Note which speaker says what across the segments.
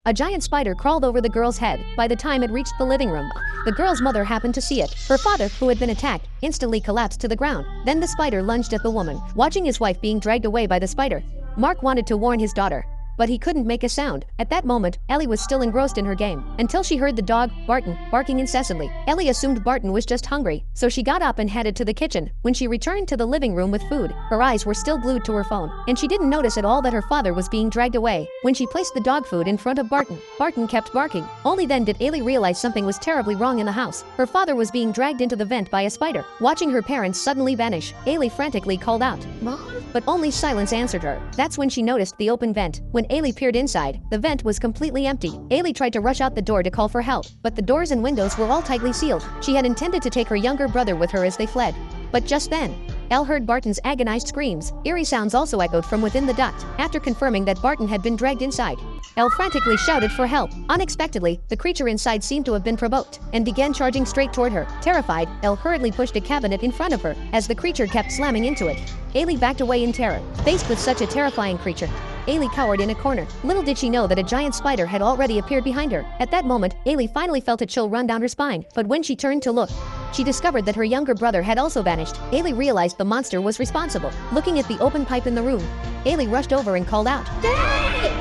Speaker 1: A giant spider crawled over the girl's head. By the time it reached the living room, the girl's mother happened to see it. Her father, who had been attacked, instantly collapsed to the ground. Then the spider lunged at the woman. Watching his wife being dragged away by the spider, Mark wanted to warn his daughter, but he couldn't make a sound. At that moment, Ellie was still engrossed in her game, until she heard the dog, Barton, barking incessantly. Ellie assumed Barton was just hungry, so she got up and headed to the kitchen. When she returned to the living room with food, her eyes were still glued to her phone, and she didn't notice at all that her father was being dragged away. When she placed the dog food in front of Barton, Barton kept barking. Only then did Ellie realize something was terribly wrong in the house. Her father was being dragged into the vent by a spider. Watching her parents suddenly vanish, Ellie frantically called out, "Mom?" But only silence answered her. That's when she noticed the open vent. When Ellie peered inside, the vent was completely empty. Ellie tried to rush out the door to call for help, but the doors and windows were all tightly sealed. She had intended to take her younger brother with her as they fled. But just then, Elle heard Barton's agonized screams. Eerie sounds also echoed from within the duct. After confirming that Barton had been dragged inside, Elle frantically shouted for help. Unexpectedly, the creature inside seemed to have been provoked and began charging straight toward her. Terrified, Elle hurriedly pushed a cabinet in front of her as the creature kept slamming into it. Ellie backed away in terror. Faced with such a terrifying creature, Ellie cowered in a corner. Little did she know that a giant spider had already appeared behind her. At that moment, Ellie finally felt a chill run down her spine. But when she turned to look, she discovered that her younger brother had also vanished. Ellie realized the monster was responsible. Looking at the open pipe in the room, Ellie rushed over and called out, "Dad!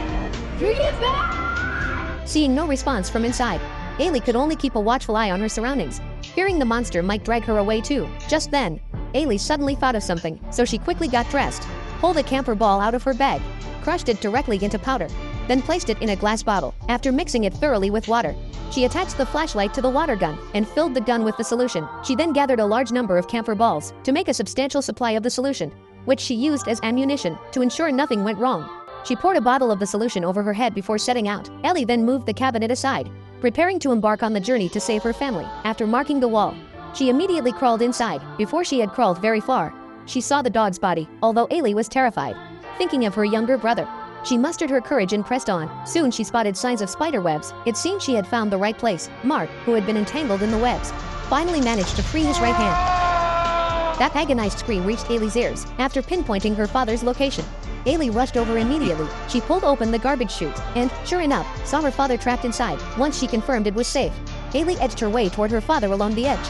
Speaker 1: Bring it back!" Seeing no response from inside, Ellie could only keep a watchful eye on her surroundings, fearing the monster might drag her away too. Just then, Ellie suddenly thought of something, so she quickly got dressed, pulled a camphor ball out of her bag, crushed it directly into powder, then placed it in a glass bottle. After mixing it thoroughly with water, she attached the flashlight to the water gun and filled the gun with the solution. She then gathered a large number of camphor balls to make a substantial supply of the solution, which she used as ammunition to ensure nothing went wrong. She poured a bottle of the solution over her head before setting out. Ellie then moved the cabinet aside, preparing to embark on the journey to save her family. After marking the wall, she immediately crawled inside. Before she had crawled very far, she saw the dog's body. Although Ellie was terrified, thinking of her younger brother, she mustered her courage and pressed on. Soon she spotted signs of spider webs. It seemed she had found the right place. Mark, who had been entangled in the webs, finally managed to free his right hand. That agonized scream reached Ellie's ears. After pinpointing her father's location, Ellie rushed over immediately. She pulled open the garbage chute and, sure enough, saw her father trapped inside. Once she confirmed it was safe, Ellie edged her way toward her father along the edge.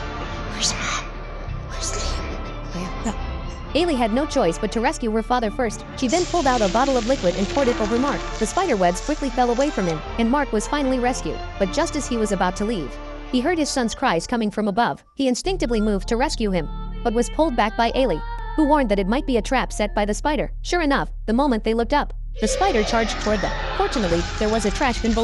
Speaker 2: "Where's Mom? Where's Liam?"
Speaker 1: Ellie had no choice but to rescue her father first. She then pulled out a bottle of liquid and poured it over Mark. The spider webs quickly fell away from him, and Mark was finally rescued. But just as he was about to leave, he heard his son's cries coming from above. He instinctively moved to rescue him, but was pulled back by Ellie, who warned that it might be a trap set by the spider. Sure enough, the moment they looked up, the spider charged toward them. Fortunately, there was a trash bin below.